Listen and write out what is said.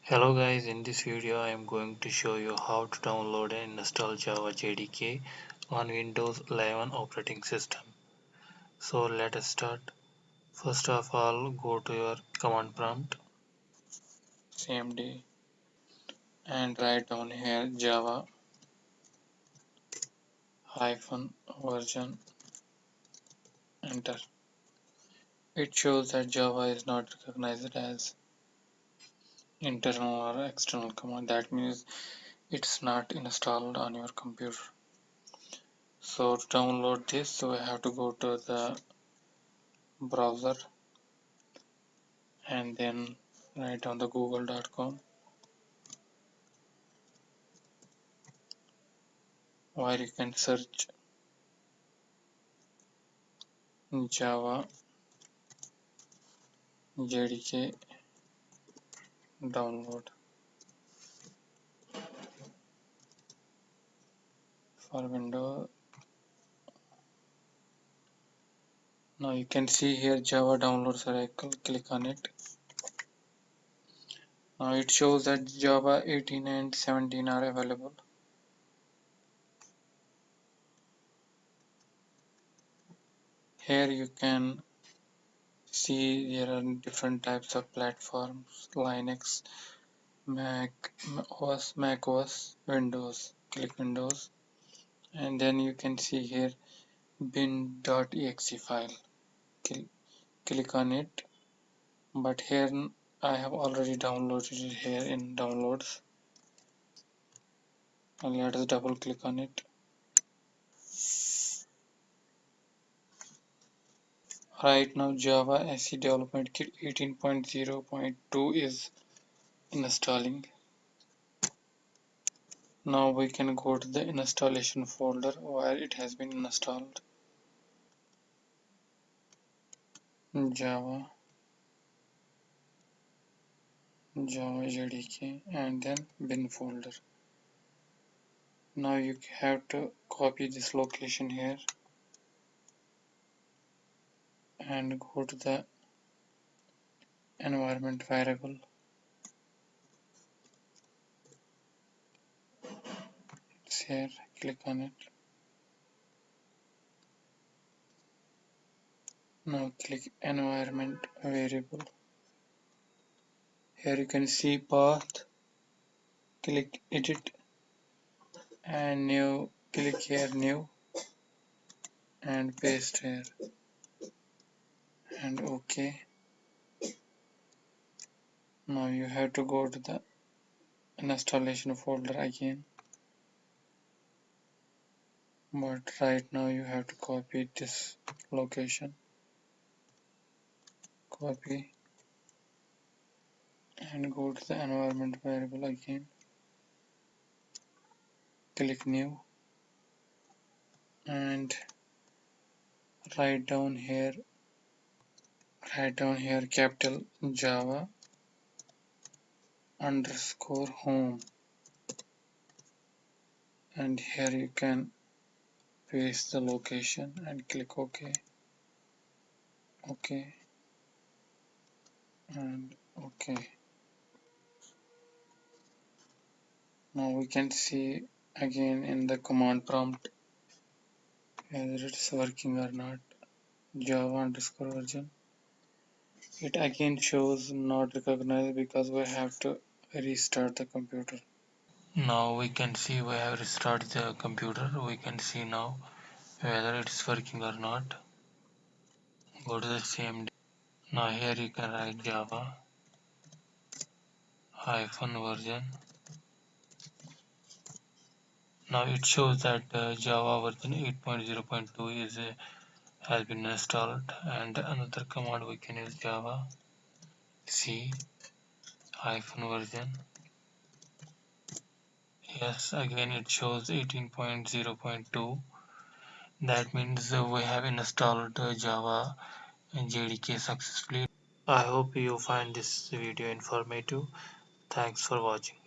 Hello guys, in this video I am going to show you how to download and install Java JDK on Windows 11 operating system. So let us start. First of all, go to your command prompt cmd and write down here java hyphen version, enter. It shows that Java is not recognized as internal or external command. That means it's not installed on your computer. So to download this, we have to go to the browser and then write on the google.com, where you can search Java JDK download for Windows. Now you can see here Java download circle, click on it. Now it shows that Java 18 and 17 are available. Here you can see there are different types of platforms: Linux, Mac OS, Windows. Click Windows, and then you can see here bin.exe file. Click on it, but here I have already downloaded it here in downloads. And let us double click on it. Right now Java SE Development Kit 18.0.2 is installing. Now we can go to the installation folder where it has been installed. Java JDK and then bin folder. Now you have to copy this location here and go to the environment variable. It's here, click on it. Now click environment variable. Here you can see path. Click edit and new. Click here new and paste here and OK. Now you have to go to the installation folder again, but right now you have to copy this location. Copy and go to the environment variable again. Click new and write down here capital Java underscore home, and here you can paste the location and click OK. And OK. Now we can see again in the command prompt whether it's working or not. Java underscore version. It again shows not recognized because we have to restart the computer. Now we can see we have restarted the computer. We can see now whether it is working or not. Go to the CMD. Now here you can write Java hyphen version. Now it shows that Java version 8.0.2 is has been installed, and another command we can use Java C hyphen version. Yes, again it shows 18.0.2. That means we have installed Java JDK successfully. I hope you find this video informative. Thanks for watching.